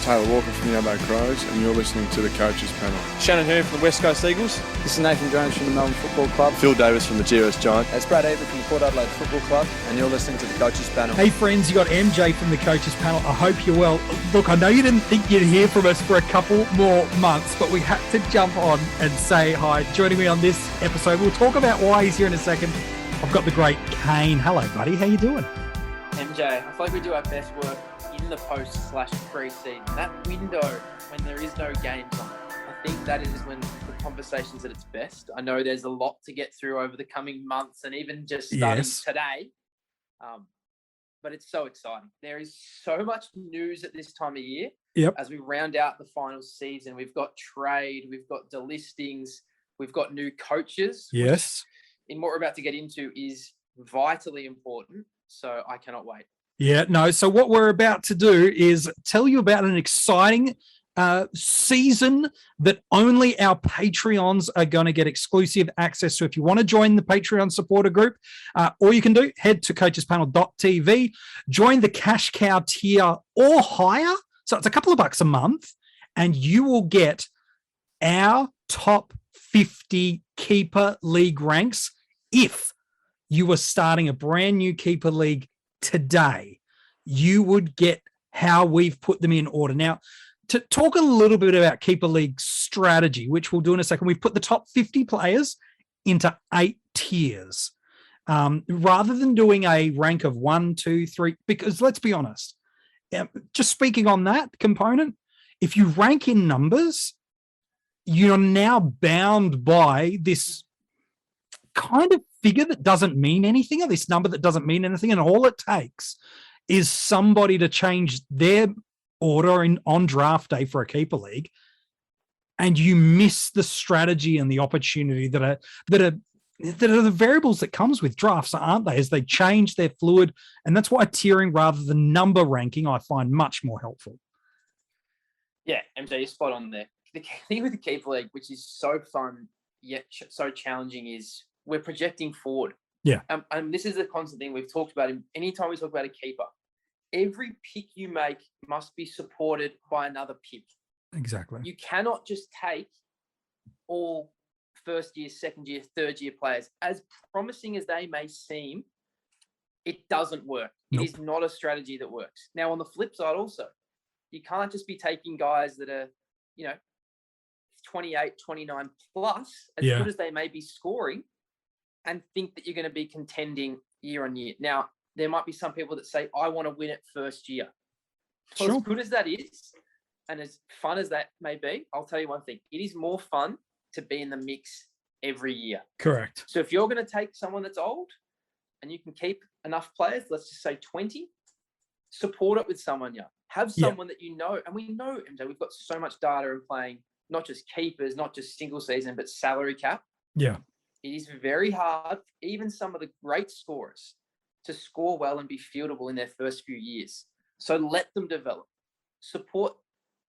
Taylor Walker from the Adelaide Crows, and you're listening to the Coaches Panel. Shannon Hurn from the West Coast Eagles. This is Nathan Jones from the Melbourne Football Club. Phil Davis from the GWS Giants. It's Brad Avery from the Port Adelaide Football Club, and you're listening to the Coaches Panel. Hey friends, you got MJ from the Coaches Panel. I hope you're well. Look, I know you didn't think you'd hear from us for a couple more months, but we had to jump on and say hi. Joining me on this episode, we'll talk about why he's here in a second. I've got the great Kane. Hello, buddy. How you doing? MJ, I feel like we do our best work in the post/pre-season. That window when there is no games on, I think that is when the conversation's at its best. I know there's a lot to get through over the coming months and even just starting today. But it's so exciting. There is so much news at this time of year. Yep. As we round out the final season, we've got trade, we've got delistings, we've got new coaches. Yes. In what we're about to get into is vitally important. So I cannot wait. Yeah, no. So what we're about to do is tell you about an exciting season that only our Patreons are going to get exclusive access to. If you want to join the Patreon supporter group, all you can do, head to coachespanel.tv, join the cash cow tier or higher. So it's a couple of bucks a month, and you will get our top 50 keeper league ranks if you were starting a brand new keeper league today. You would get how we've put them in order. Now, to talk a little bit about keeper league strategy, which we'll do in a second, we've put the top 50 players into 8 tiers rather than doing a rank of 1, 2, 3, because let's be honest, just speaking on that component, if you rank in numbers, you're now bound by this kind of figure that doesn't mean anything, or this number that doesn't mean anything, and all it takes is somebody to change their order on draft day for a keeper league, and you miss the strategy and the opportunity that are the variables that comes with drafts, aren't they? As they change, they're fluid, and that's why tiering rather than number ranking I find much more helpful. Yeah, MJ, you're spot on there. The thing with the keeper league, which is so fun yet so challenging, is we're projecting forward. Yeah. And this is a constant thing we've talked about. Anytime we talk about a keeper, every pick you make must be supported by another pick. Exactly. You cannot just take all first year, second year, third year players. As promising as they may seem, it doesn't work. Nope. It is not a strategy that works. Now, on the flip side also, you can't just be taking guys that are, 28, 29 plus, as good as they may be scoring, and think that you're going to be contending year on year. Now, there might be some people that say, I want to win it first year. So sure. As good as that is, and as fun as that may be, I'll tell you one thing. It is more fun to be in the mix every year. Correct. So if you're going to take someone that's old and you can keep enough players, let's just say 20, support it with someone young. Have someone that you know. And we know, MJ, we've got so much data in playing, not just keepers, not just single season, but salary cap. Yeah. It is very hard, even some of the great scorers, to score well and be fieldable in their first few years. So let them develop. Support,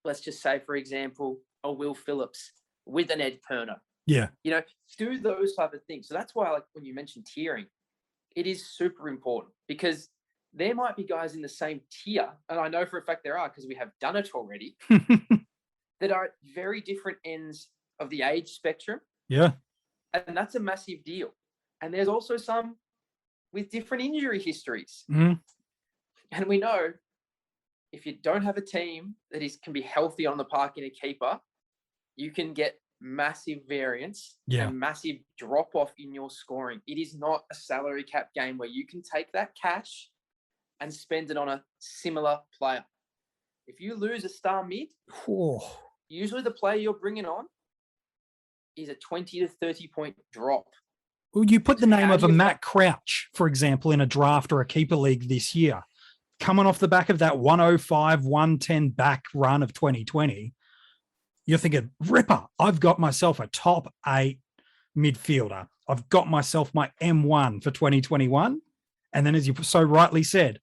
let's just say, for example, a Will Phillips with an Ed Perner. Yeah. Do those type of things. So that's why, like when you mentioned tiering, it is super important, because there might be guys in the same tier, and I know for a fact there are because we have done it already, that are at very different ends of the age spectrum. Yeah. And that's a massive deal. And there's also some with different injury histories. Mm-hmm. And we know if you don't have a team that can be healthy on the park in a keeper, you can get massive variance and massive drop-off in your scoring. It is not a salary cap game where you can take that cash and spend it on a similar player. If you lose a star mid, usually the player you're bringing on is a 20 to 30 point drop. Well, you put the name of a Matt Crouch, for example, in a draft or a keeper league this year, coming off the back of that 105, 110 back run of 2020, you're thinking, Ripper, I've got myself a top 8 midfielder. I've got myself my M1 for 2021. And then, as you so rightly said,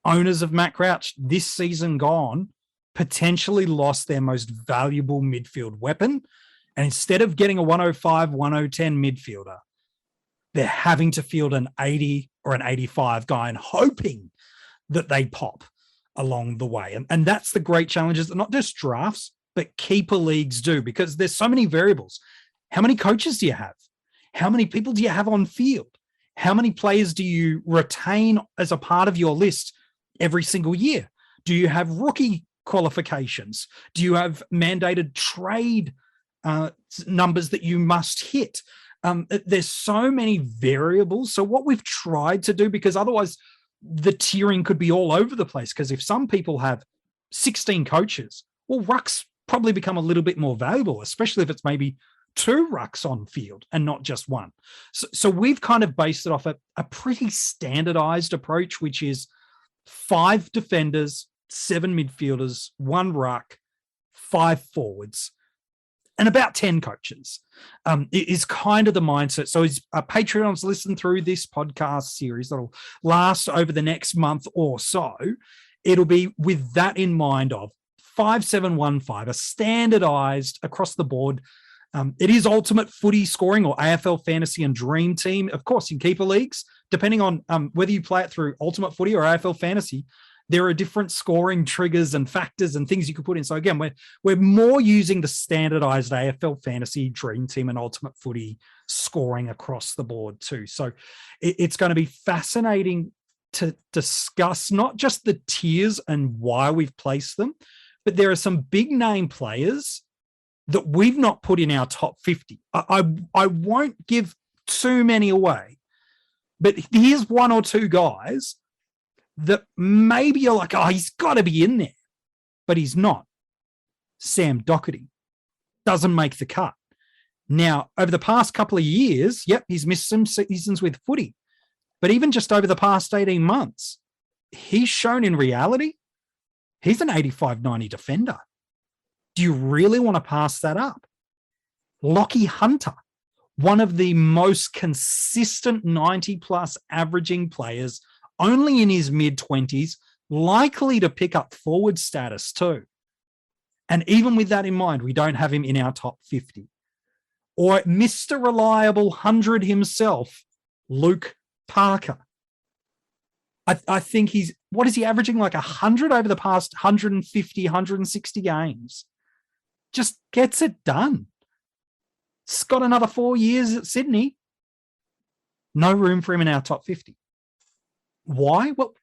owners of Matt Crouch this season gone potentially lost their most valuable midfield weapon. And instead of getting a 105, 110 midfielder, they're having to field an 80 or an 85 guy and hoping that they pop. along the way. And that's the great challenges that not just drafts, but keeper leagues do, because there's so many variables. How many coaches do you have? How many people do you have on field? How many players do you retain as a part of your list every single year? Do you have rookie qualifications? Do you have mandated trade numbers that you must hit? There's so many variables. So what we've tried to do, because otherwise the tiering could be all over the place, because if some people have 16 coaches, well, rucks probably become a little bit more valuable, especially if it's maybe 2 rucks on field and not just 1. So we've kind of based it off a pretty standardized approach, which is 5 defenders, 7 midfielders, 1 ruck, 5 forwards, and about 10 coaches. It is kind of the mindset. So as Patreons listen through this podcast series that'll last over the next month or so, it'll be with that in mind of 5-7-1-5, a standardized across the board. It is ultimate footy scoring or AFL fantasy and dream team. Of course, in keeper leagues, depending on whether you play it through ultimate footy or AFL fantasy, there are different scoring triggers and factors and things you could put in. So again, we're more using the standardized AFL fantasy, dream team, and ultimate footy scoring across the board too. So it's going to be fascinating to discuss not just the tiers and why we've placed them, but there are some big name players that we've not put in our top 50. I won't give too many away, but here's 1 or 2 guys that maybe you're like, oh, he's got to be in there, but he's not. Sam Doherty doesn't make the cut. Now, over the past couple of years, yep, he's missed some seasons with footy, but even just over the past 18 months, he's shown in reality, he's an 85-90 defender. Do you really want to pass that up? Lockie Hunter, one of the most consistent 90-plus averaging players, only in his mid-20s, likely to pick up forward status too. And even with that in mind, we don't have him in our top 50. Or Mr. Reliable 100 himself, Luke Parker. I think what is he averaging? Like 100 over the past 150, 160 games. Just gets it done. It's got another 4 years at Sydney. No room for him in our top 50. Why? Well,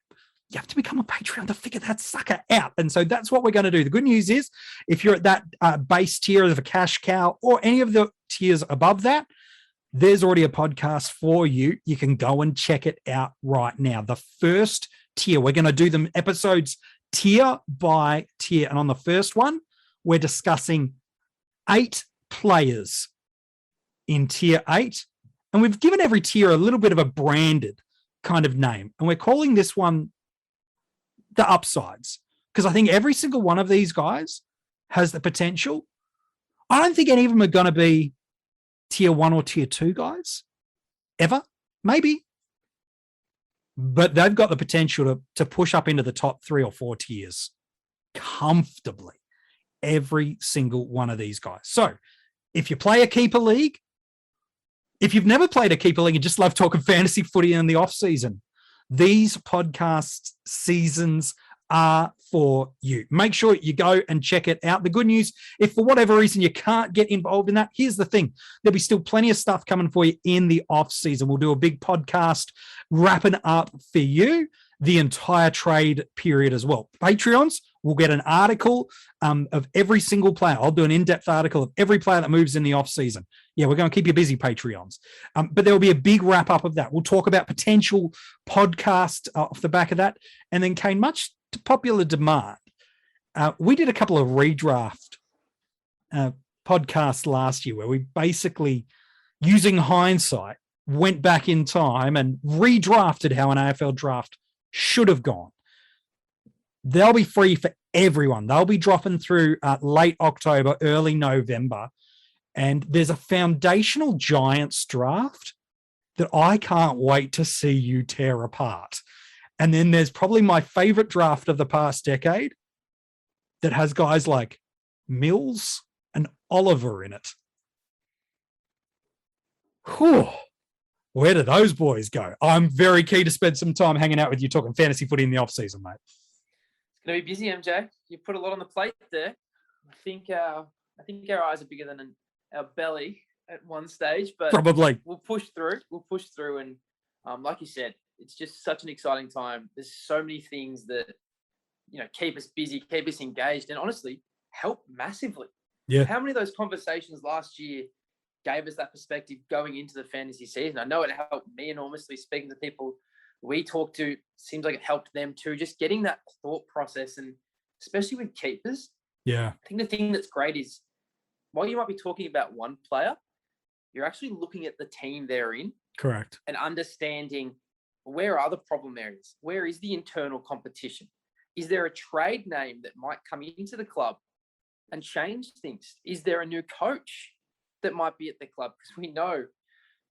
you have to become a Patreon to figure that sucker out. And so that's what we're going to do. The good news is if you're at that base tier of a cash cow or any of the tiers above that, there's already a podcast for you. You can go and check it out right now. The first tier, we're going to do them episodes tier by tier. And on the first one, we're discussing 8 players in tier 8. And we've given every tier a little bit of a branded kind of name. And we're calling this one the upsides, because I think every single one of these guys has the potential. I don't think any of them are going to be tier 1 or tier 2 guys ever, maybe, but they've got the potential to push up into the top 3 or 4 tiers comfortably, every single one of these guys. So if you play a keeper league, if you've never played a keeper league and just love talking fantasy footy in the off season, these podcast seasons are for you. Make sure you go and check it out. The good news, if for whatever reason you can't get involved in that, here's the thing. There'll be still plenty of stuff coming for you in the off season. We'll do a big podcast wrapping up for you the entire trade period as well. Patreons will get an article of every single player. I'll do an in-depth article of every player that moves in the off season. Yeah, we're going to keep you busy, Patreons. But there will be a big wrap up of that. We'll talk about potential podcast off the back of that. And then, Kane, much to popular demand, we did a couple of redraft podcasts last year where we basically, using hindsight, went back in time and redrafted how an AFL draft should have gone. They'll be free for everyone. They'll be dropping through late October, early November. And there's a foundational Giants draft that I can't wait to see you tear apart. And then there's probably my favorite draft of the past decade that has guys like Mills and Oliver in it. Whew. Where do those boys go? I'm very keen to spend some time hanging out with you talking fantasy footy in the off season, mate. going to be busy, MJ. You put a lot on the plate there. I think our eyes are bigger than our belly at one stage, but Probably. we'll push through. And like you said, it's just such an exciting time. There's so many things that, keep us busy, keep us engaged, and honestly help massively. Yeah. How many of those conversations last year gave us that perspective going into the fantasy season? I know it helped me enormously. Speaking to people we talked to, seems like it helped them too. Just getting that thought process, and especially with keepers. Yeah. I think the thing that's great is, while you might be talking about one player, you're actually looking at the team they're in. Correct. And understanding, where are the problem areas? Where is the internal competition? Is there a trade name that might come into the club and change things? Is there a new coach that might be at the club? Because we know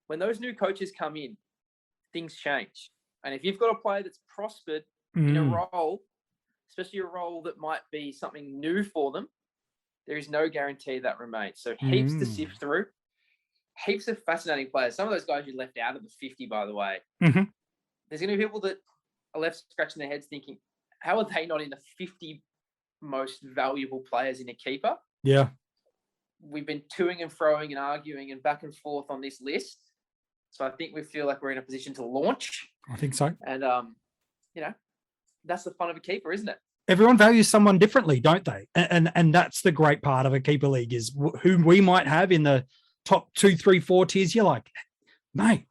when those new coaches come in, things change. And if you've got a player that's prospered in a role, especially a role that might be something new for them, there is no guarantee that remains. So heaps to sift through. Heaps of fascinating players. Some of those guys you left out of the 50, by the way. Mm-hmm. There's going to be people that are left scratching their heads thinking, how are they not in the 50 most valuable players in a keeper? Yeah. We've been toing and froing and arguing and back and forth on this list. So I think we feel like we're in a position to launch. I think so. And, that's the fun of a keeper, isn't it? Everyone values someone differently, don't they? And that's the great part of a keeper league, is who we might have in the top 2, 3, 4 tiers. You're like, mate,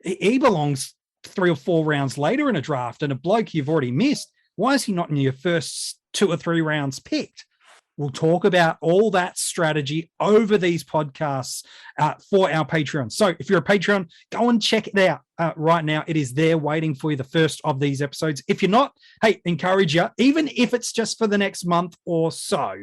he belongs 3 or 4 rounds later in a draft, and a bloke you've already missed, why is he not in your first 2 or 3 rounds picked? We'll talk about all that strategy over these podcasts for our Patreon. So if you're a Patreon, go and check it out right now. It is there waiting for you, the first of these episodes. If you're not, hey, encourage you, even if it's just for the next month or so,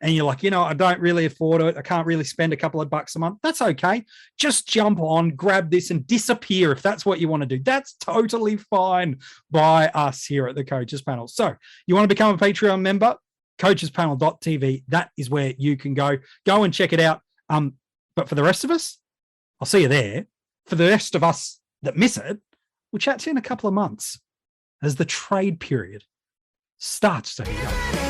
and you're like, I don't really afford it, I can't really spend a couple of bucks a month, that's okay. Just jump on, grab this, and disappear if that's what you want to do. That's totally fine by us here at the Coaches Panel. So you want to become a Patreon member? coachespanel.tv. That is where you can go and check it out. But for the rest of us, I'll see you there. For the rest of us that miss it, we'll chat to you in a couple of months as the trade period starts to heat up.